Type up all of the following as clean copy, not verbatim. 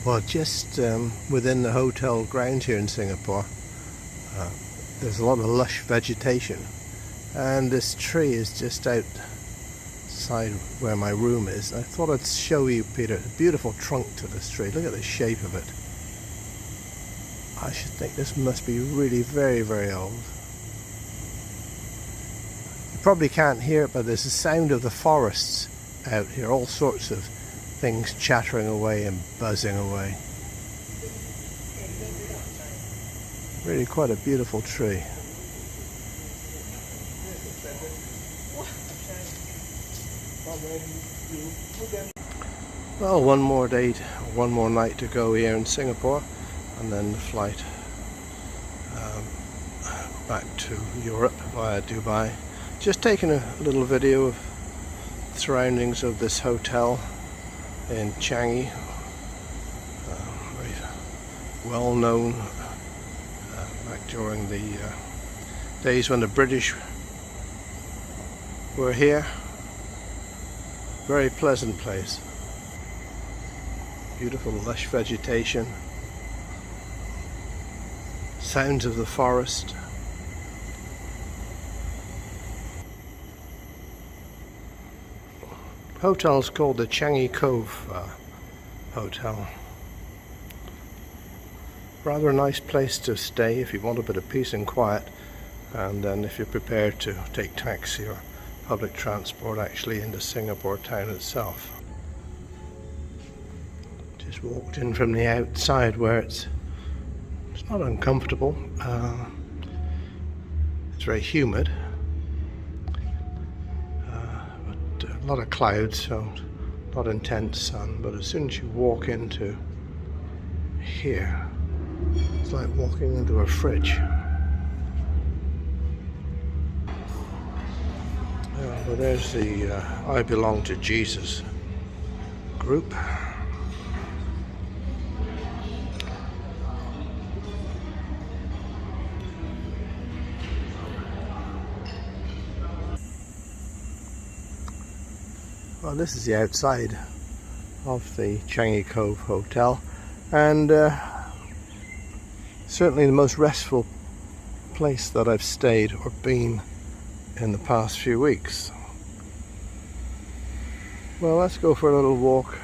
Well, just within the hotel grounds here in Singapore, there's a lot of lush vegetation, and this tree is just outside where my room is. I thought I'd show you, Peter, a beautiful trunk to this tree. Look at the shape of it. I should think this must be really very, very old. You probably can't hear it, but there's the sound of the forests out here, all sorts of things chattering away and buzzing away. Really quite a beautiful tree. Well, one more night to go here in Singapore, and then the flight back to Europe via Dubai. Just taking a little video of the surroundings of this hotel in Changi, very well known back during the days when the British were here. Very pleasant place. Beautiful lush vegetation, sounds of the forest. Hotel's called the Changi Cove Hotel. Rather a nice place to stay if you want a bit of peace and quiet, and then if you're prepared to take taxi or public transport actually into Singapore town itself. Just walked in from the outside where it's not uncomfortable. It's very humid. A lot of clouds, so not intense sun, but as soon as you walk into here, it's like walking into a fridge. Well, there's the I Belong to Jesus group. Well, this is the outside of the Changi Cove Hotel, and certainly the most restful place that I've stayed or been in the past few weeks. Well, let's go for a little walk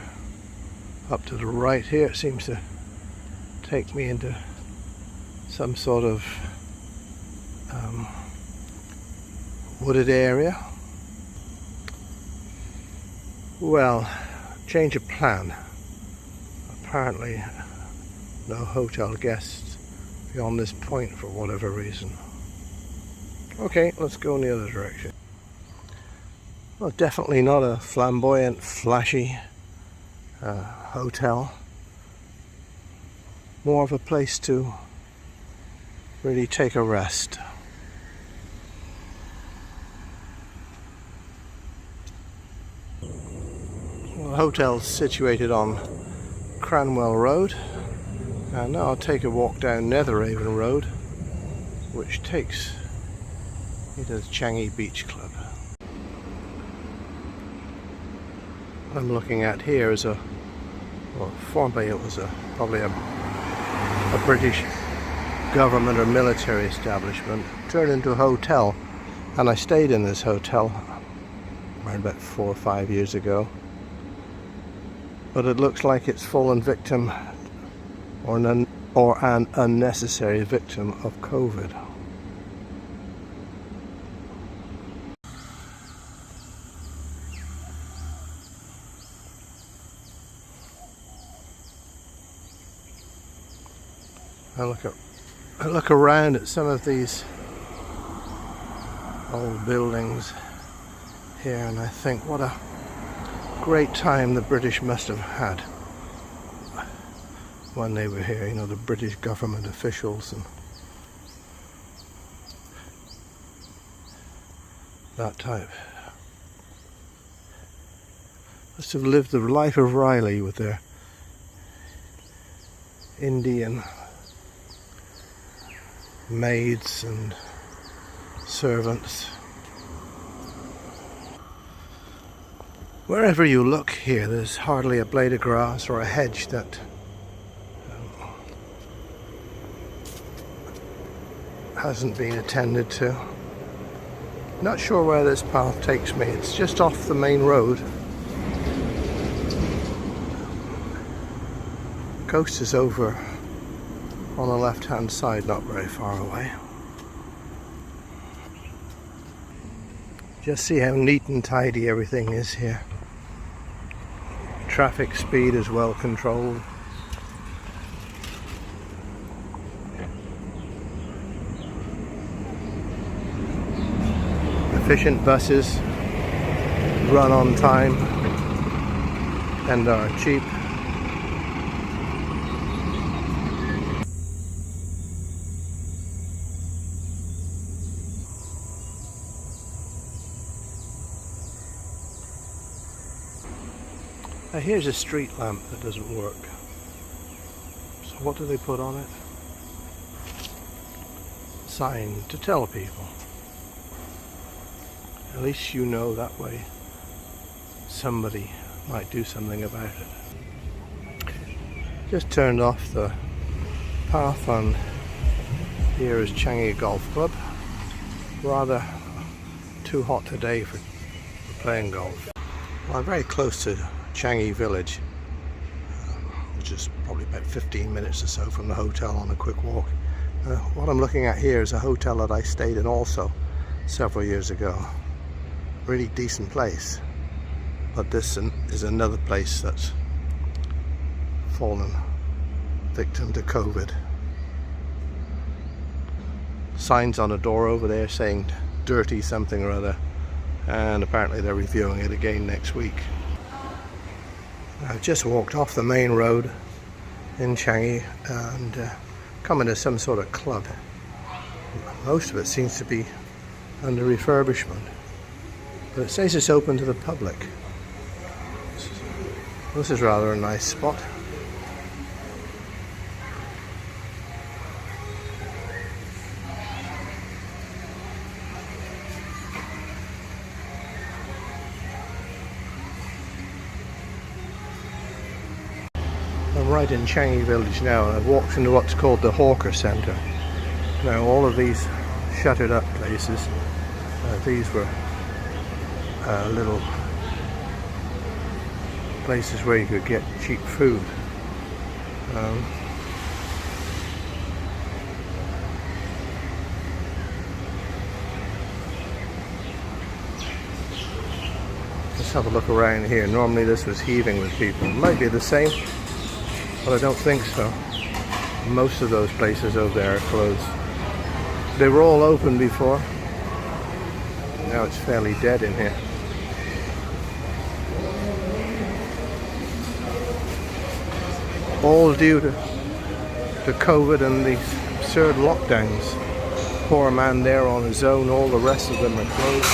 up to the right here. It seems to take me into some sort of wooded area. Well, change of plan. Apparently no hotel guests beyond this point for whatever reason. Okay, let's go in the other direction. Well, definitely not a flamboyant, flashy hotel. More of a place to really take a rest. The hotel's situated on Cranwell Road, and now I'll take a walk down Netheravon Road, which takes me to the Changi Beach Club. What I'm looking at here is formerly it was probably a British government or military establishment, turned into a hotel, and I stayed in this hotel around about 4 or 5 years ago. But it looks like it's fallen victim or an unnecessary victim of COVID. I look around at some of these old buildings here, and I think what a great time the British must have had when they were here, you know, the British government officials and that type. Must have lived the life of Riley with their Indian maids and servants. Wherever you look here, there's hardly a blade of grass or a hedge that hasn't been attended to. Not sure where this path takes me. It's just off the main road. Coast is over on the left hand side, not very far away. Just see how neat and tidy everything is here. Traffic speed is well controlled. Efficient buses, run on time and are cheap. Now here's a street lamp that doesn't work. So what do they put on it? Sign to tell people. At least you know that way somebody might do something about it. Just turned off the path on here is Changi Golf Club. Rather too hot today for playing golf. Well, I'm very close to Changi village, which is probably about 15 minutes or so from the hotel on a quick walk. What I'm looking at here is a hotel that I stayed in also several years ago. Really decent place, but this is another place that's fallen victim to COVID. Signs on a door over there saying dirty something or other, and apparently they're reviewing it again next week. I've just walked off the main road in Changi and come into some sort of club. Most of it seems to be under refurbishment, but it says it's open to the public. This is rather a nice spot. I'm right in Changi village now, and I've walked into what's called the Hawker Centre. Now all of these shuttered up places, these were little places where you could get cheap food. Let's have a look around here. Normally this was heaving with people. It might be the same, but I don't think so. Most of those places over there are closed. They were all open before. Now it's fairly dead in here. All due to COVID and these absurd lockdowns. Poor man there on his own, all the rest of them are closed.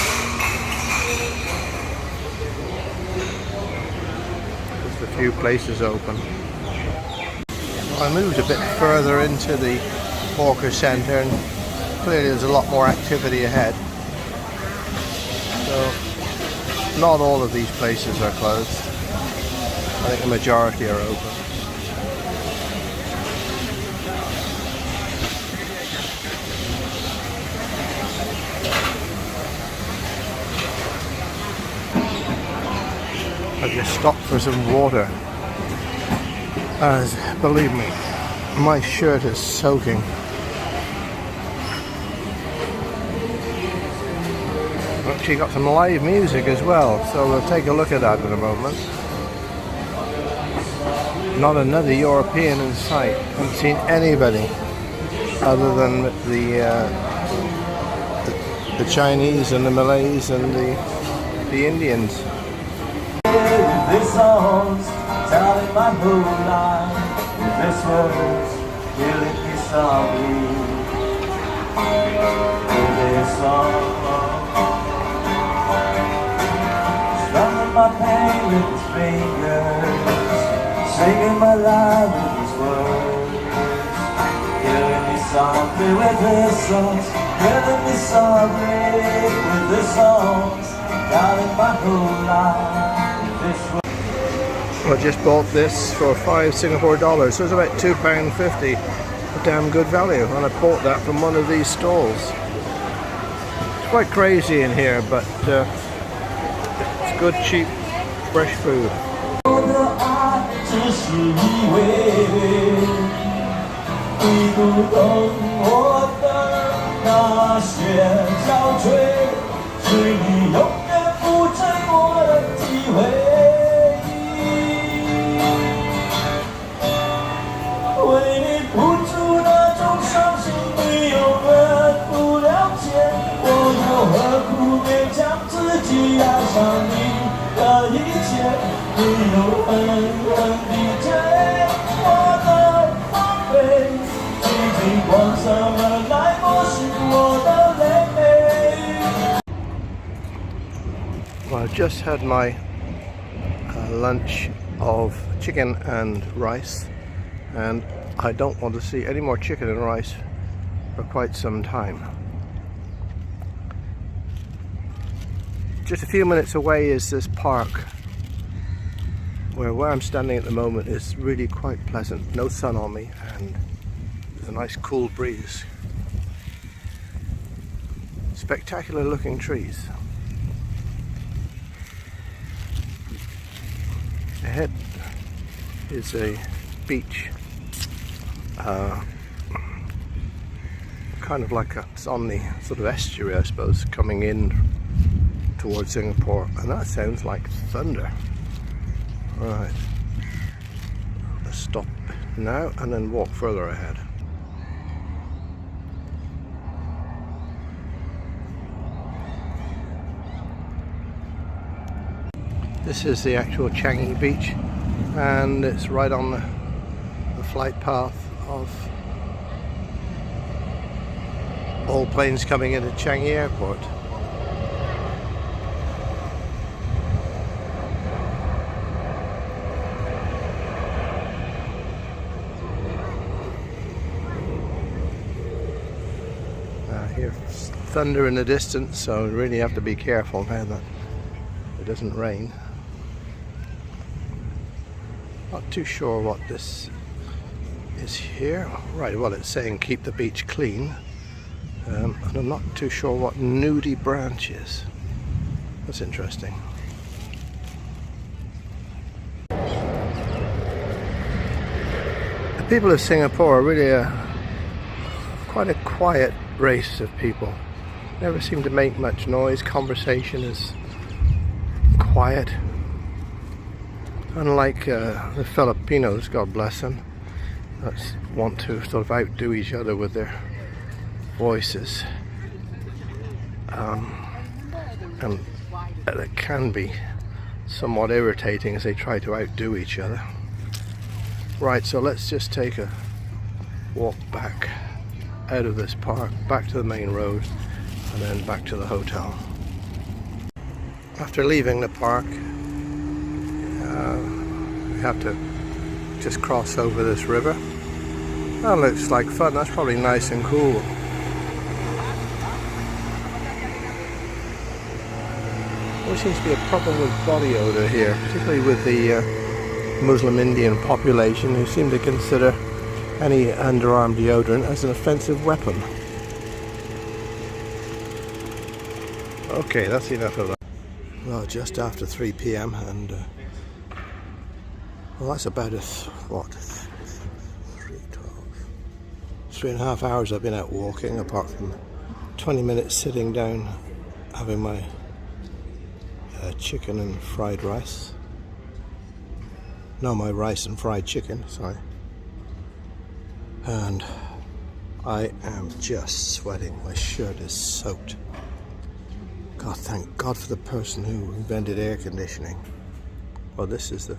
Just a few places open. I moved a bit further into the Hawker Centre, and clearly there's a lot more activity ahead. So not all of these places are closed. I think the majority are open. I just stopped for some water, as believe me, my shirt is soaking. Actually got some live music as well, so we'll take a look at that in a moment. Not another European in sight. Haven't seen anybody other than the Chinese and the Malays and the Indians. This song's telling my whole life. This world's killing me softly. This song, strumming my pain with his fingers, singing my life with his words, killing me softly with his songs, killing me softly with his songs, telling my whole life. I just bought this for $5 Singapore, so it's about £2.50 for damn good value, and I bought that from one of these stalls. It's quite crazy in here, but it's good, cheap, fresh food. 我的爱只是以为你不懂我的那些憔悴，是你永远不曾我的体会。为你付出那种伤心，你永远不了解。我又何苦勉强自己爱上你的一切？你又狠狠地追我的防备，紧紧关上门来抹拭我的泪。 Well, I've just had my lunch of chicken and rice, and I don't want to see any more chicken and rice for quite some time. Just a few minutes away is this park, where I'm standing at the moment is really quite pleasant. No sun on me, and there's a nice cool breeze. Spectacular looking trees. Ahead is a beach, kind of like it's on the sort of estuary, I suppose, coming in towards Singapore, and that sounds like thunder. Right, let's stop now and then walk further ahead. This is the actual Changi beach, and it's right on the flight path of all planes coming into Changi Airport. I hear thunder in the distance, so we really have to be careful now that it doesn't rain. Not too sure what this is here. Right, well, it's saying keep the beach clean, and I'm not too sure what nudie branch is. That's interesting. The people of Singapore are really quite a quiet race of people. Never seem to make much noise. Conversation is quiet. Unlike the Filipinos, God bless them, that want to sort of outdo each other with their voices. And it can be somewhat irritating as they try to outdo each other. Right, so let's just take a walk back out of this park, back to the main road, and then back to the hotel. After leaving the park, we have to just cross over this river. That looks like fun. That's probably nice and cool. There seems to be a problem with body odor here, particularly with the Muslim Indian population, who seem to consider any underarm deodorant as an offensive weapon. Okay, that's enough of that. Well, just after 3 p.m. and well, that's about what, 3.5 hours I've been out walking, apart from 20 minutes sitting down having my chicken and fried rice. No, my rice and fried chicken, sorry. And I am just sweating. My shirt is soaked. God, thank God for the person who invented air conditioning. Well, this is the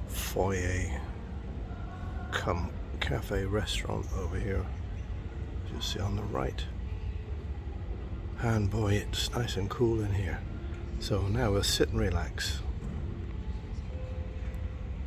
foyer come cafe restaurant over here, you see on the right, and boy, it's nice and cool in here. So now we'll sit and relax.